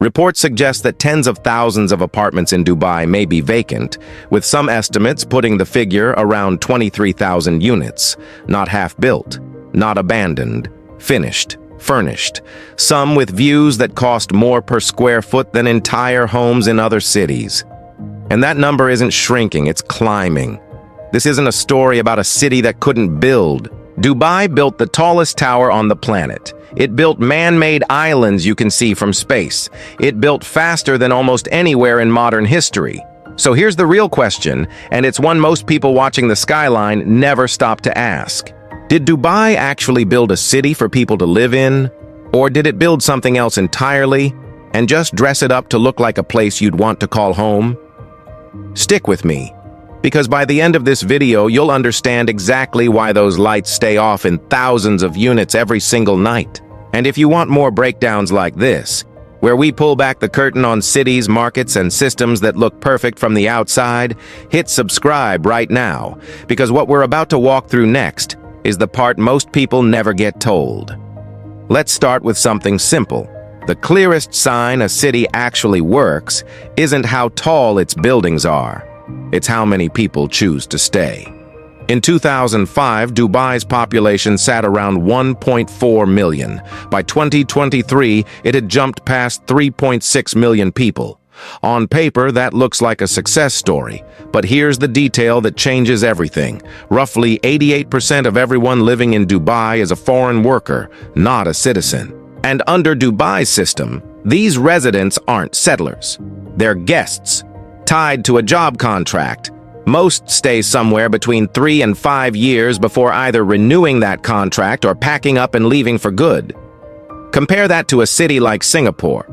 Reports suggest that tens of thousands of apartments in Dubai may be vacant, with some estimates putting the figure around 23,000 units, not half-built, not abandoned, finished, furnished, some with views that cost more per square foot than entire homes in other cities. And that number isn't shrinking, it's climbing. This isn't a story about a city that couldn't build. Dubai built the tallest tower on the planet. It built man-made islands you can see from space. It built faster than almost anywhere in modern history. So here's the real question, and it's one most people watching the skyline never stop to ask. Did Dubai actually build a city for people to live in? Or did it build something else entirely and just dress it up to look like a place you'd want to call home? Stick with me, because by the end of this video, you'll understand exactly why those lights stay off in thousands of units every single night. And if you want more breakdowns like this, where we pull back the curtain on cities, markets, and systems that look perfect from the outside, hit subscribe right now, because what we're about to walk through next is the part most people never get told. Let's start with something simple. The clearest sign a city actually works isn't how tall its buildings are. It's how many people choose to stay. In 2005, Dubai's population sat around 1.4 million. By 2023, it had jumped past 3.6 million people. On paper, that looks like a success story, but here's the detail that changes everything. Roughly 88% of everyone living in Dubai is a foreign worker, not a citizen. And under Dubai's system, these residents aren't settlers. They're guests, tied to a job contract. Most stay somewhere between 3 and 5 years before either renewing that contract or packing up and leaving for good. Compare that to a city like Singapore,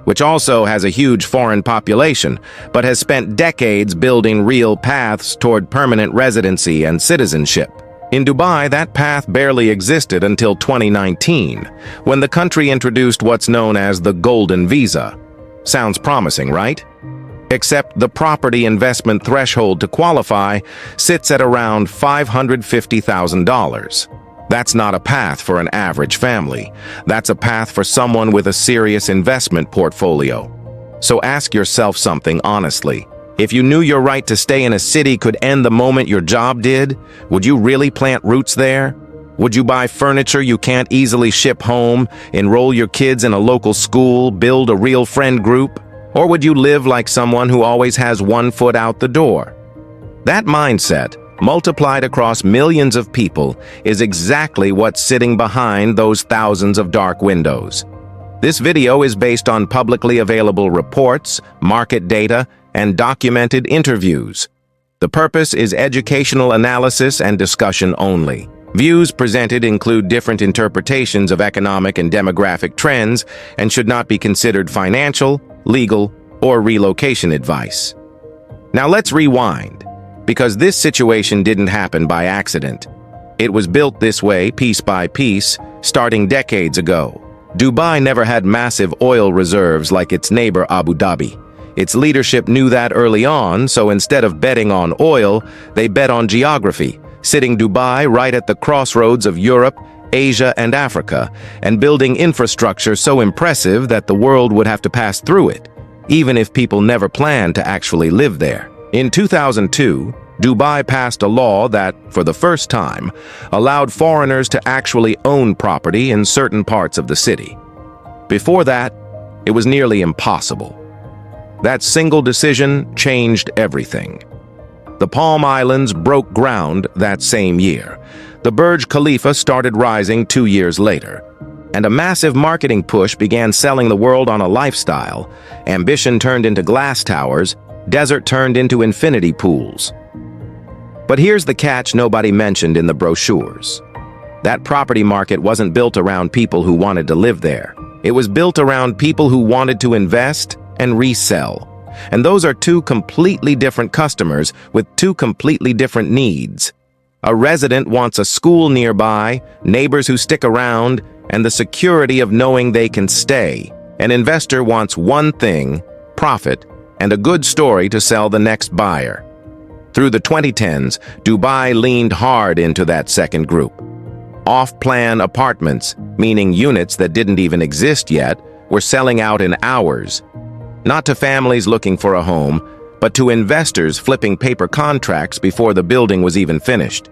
which also has a huge foreign population, but has spent decades building real paths toward permanent residency and citizenship. In Dubai, that path barely existed until 2019, when the country introduced what's known as the Golden Visa. Sounds promising, right? Except the property investment threshold to qualify sits at around $550,000. That's not a path for an average family. That's a path for someone with a serious investment portfolio. So ask yourself something honestly. If you knew your right to stay in a city could end the moment your job did, would you really plant roots there? Would you buy furniture you can't easily ship home, enroll your kids in a local school, build a real friend group? Or would you live like someone who always has one foot out the door? That mindset, multiplied across millions of people, is exactly what's sitting behind those thousands of dark windows. This video is based on publicly available reports, market data, and documented interviews. The purpose is educational analysis and discussion only. Views presented include different interpretations of economic and demographic trends and should not be considered financial, legal, or relocation advice. Now let's rewind, because this situation didn't happen by accident. It was built this way piece by piece, starting decades ago. Dubai never had massive oil reserves like its neighbor Abu Dhabi. Its leadership knew that early on, so instead of betting on oil, they bet on geography, sitting Dubai right at the crossroads of Europe, Asia, and Africa, and building infrastructure so impressive that the world would have to pass through it, even if people never planned to actually live there. In 2002, Dubai passed a law that, for the first time, allowed foreigners to actually own property in certain parts of the city. Before that, it was nearly impossible. That single decision changed everything. The Palm Islands broke ground that same year. The Burj Khalifa started rising 2 years later, and a massive marketing push began selling the world on a lifestyle. Ambition turned into glass towers, desert turned into infinity pools. But here's the catch nobody mentioned in the brochures. That property market wasn't built around people who wanted to live there. It was built around people who wanted to invest and resell. And those are two completely different customers with two completely different needs. A resident wants a school nearby, neighbors who stick around, and the security of knowing they can stay. An investor wants one thing, profit, and a good story to sell the next buyer. Through the 2010s, Dubai leaned hard into that second group. Off-plan apartments, meaning units that didn't even exist yet, were selling out in hours. Not to families looking for a home, but to investors flipping paper contracts before the building was even finished.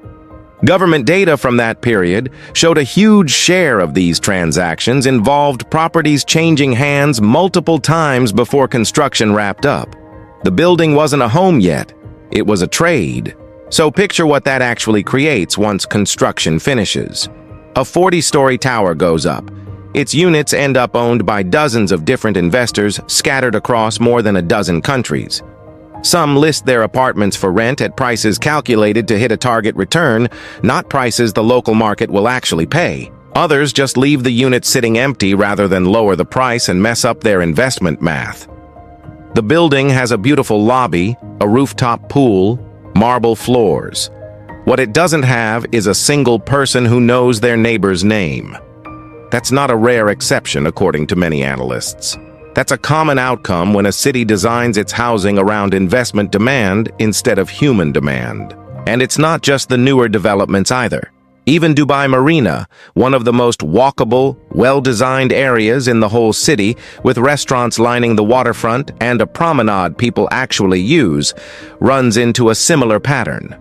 Government data from that period showed a huge share of these transactions involved properties changing hands multiple times before construction wrapped up. The building wasn't a home yet, it was a trade. So picture what that actually creates once construction finishes. A 40-story tower goes up. Its units end up owned by dozens of different investors scattered across more than a dozen countries. Some list their apartments for rent at prices calculated to hit a target return, not prices the local market will actually pay. Others just leave the units sitting empty rather than lower the price and mess up their investment math. The building has a beautiful lobby, a rooftop pool, marble floors. What it doesn't have is a single person who knows their neighbor's name. That's not a rare exception, according to many analysts. That's a common outcome when a city designs its housing around investment demand instead of human demand. And it's not just the newer developments either. Even Dubai Marina, one of the most walkable, well-designed areas in the whole city, with restaurants lining the waterfront and a promenade people actually use, runs into a similar pattern.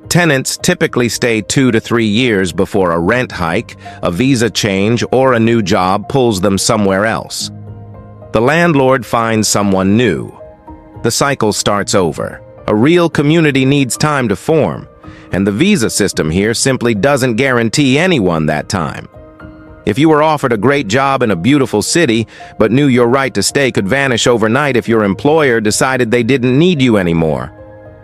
Tenants typically stay 2 to 3 years before a rent hike, a visa change, or a new job pulls them somewhere else. The landlord finds someone new. The cycle starts over. A real community needs time to form, and the visa system here simply doesn't guarantee anyone that time. If you were offered a great job in a beautiful city, but knew your right to stay could vanish overnight if your employer decided they didn't need you anymore,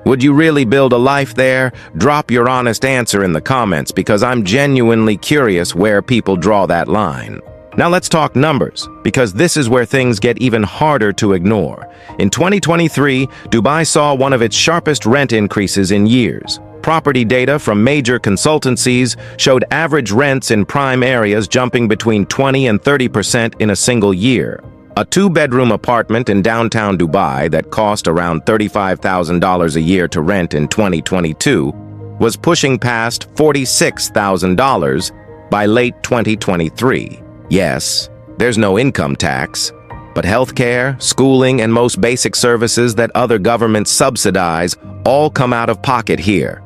would you really build a life there? Drop your honest answer in the comments, because I'm genuinely curious where people draw that line. Now let's talk numbers, because this is where things get even harder to ignore. In 2023, Dubai saw one of its sharpest rent increases in years. Property data from major consultancies showed average rents in prime areas jumping between 20% and 30% in a single year. A 2-bedroom apartment in downtown Dubai that cost around $35,000 a year to rent in 2022 was pushing past $46,000 by late 2023. Yes, there's no income tax, but healthcare, schooling, and most basic services that other governments subsidize all come out of pocket here.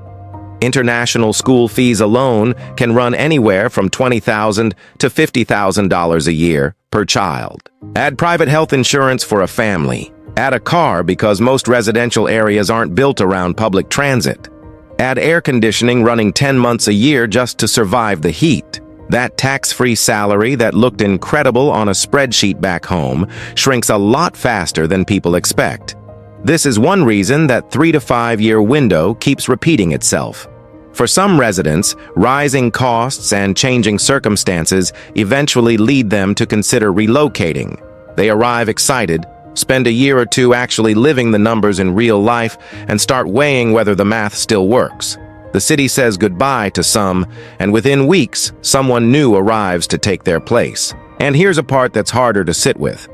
International school fees alone can run anywhere from $20,000 to $50,000 a year per child. Add private health insurance for a family. Add a car because most residential areas aren't built around public transit. Add air conditioning running 10 months a year just to survive the heat. That tax-free salary that looked incredible on a spreadsheet back home shrinks a lot faster than people expect. This is one reason that 3 to 5 year window keeps repeating itself. For some residents, rising costs and changing circumstances eventually lead them to consider relocating. They arrive excited, spend a year or two actually living the numbers in real life, and start weighing whether the math still works. The city says goodbye to some, and within weeks, someone new arrives to take their place. And here's a part that's harder to sit with.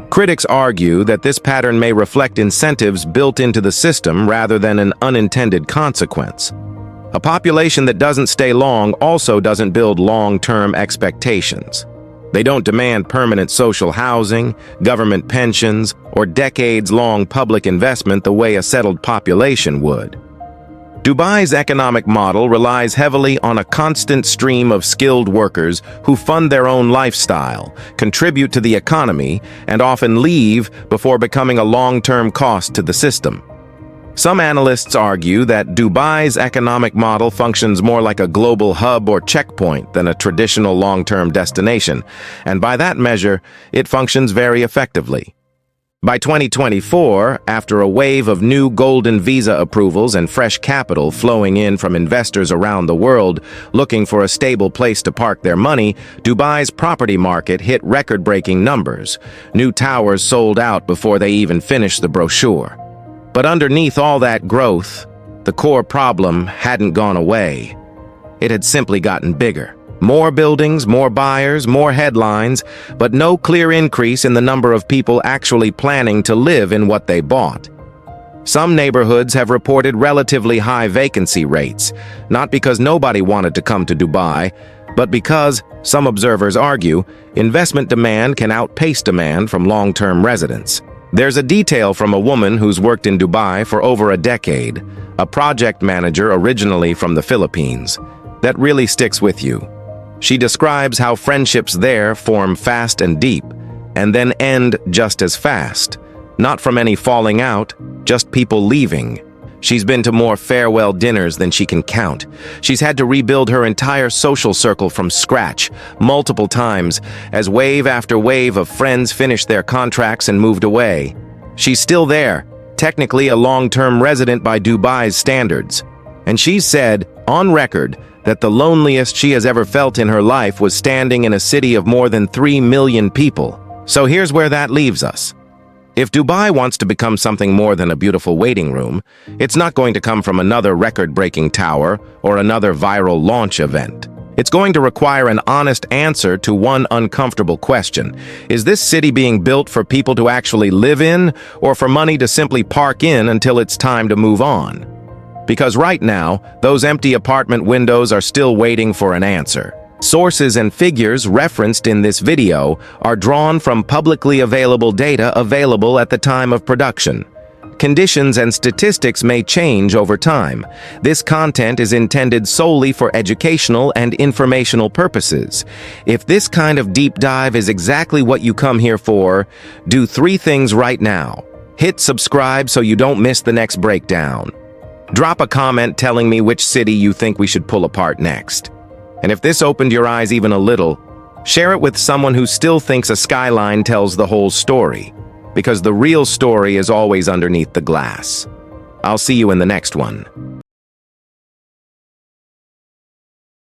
Critics argue that this pattern may reflect incentives built into the system rather than an unintended consequence. A population that doesn't stay long also doesn't build long-term expectations. They don't demand permanent social housing, government pensions, or decades-long public investment the way a settled population would. Dubai's economic model relies heavily on a constant stream of skilled workers who fund their own lifestyle, contribute to the economy, and often leave before becoming a long-term cost to the system. Some analysts argue that Dubai's economic model functions more like a global hub or checkpoint than a traditional long-term destination, and by that measure, it functions very effectively. By 2024, after a wave of new golden visa approvals and fresh capital flowing in from investors around the world looking for a stable place to park their money, Dubai's property market hit record-breaking numbers. New towers sold out before they even finished the brochure. But underneath all that growth, the core problem hadn't gone away. It had simply gotten bigger. More buildings, more buyers, more headlines, but no clear increase in the number of people actually planning to live in what they bought. Some neighborhoods have reported relatively high vacancy rates, not because nobody wanted to come to Dubai, But because, some observers argue, investment demand can outpace demand from long-term residents. There's a detail from a woman who's worked in Dubai for over a decade, a project manager originally from the Philippines, that really sticks with you. She describes how friendships there form fast and deep, and then end just as fast. Not from any falling out, just people leaving. She's been to more farewell dinners than she can count. She's had to rebuild her entire social circle from scratch, multiple times, as wave after wave of friends finished their contracts and moved away. She's still there, technically a long-term resident by Dubai's standards. And she's said, on record, that the loneliest she has ever felt in her life was standing in a city of more than 3 million people. So here's where that leaves us. If Dubai wants to become something more than a beautiful waiting room, it's not going to come from another record-breaking tower or another viral launch event. It's going to require an honest answer to one uncomfortable question. Is this city being built for people to actually live in, or for money to simply park in until it's time to move on? Because right now, those empty apartment windows are still waiting for an answer. Sources and figures referenced in this video are drawn from publicly available data available at the time of production. Conditions and statistics may change over time. This content is intended solely for educational and informational purposes. If this kind of deep dive is exactly what you come here for, do 3 things right now. Hit subscribe so you don't miss the next breakdown. Drop a comment telling me which city you think we should pull apart next. And if this opened your eyes even a little, share it with someone who still thinks a skyline tells the whole story, because the real story is always underneath the glass. I'll see you in the next one.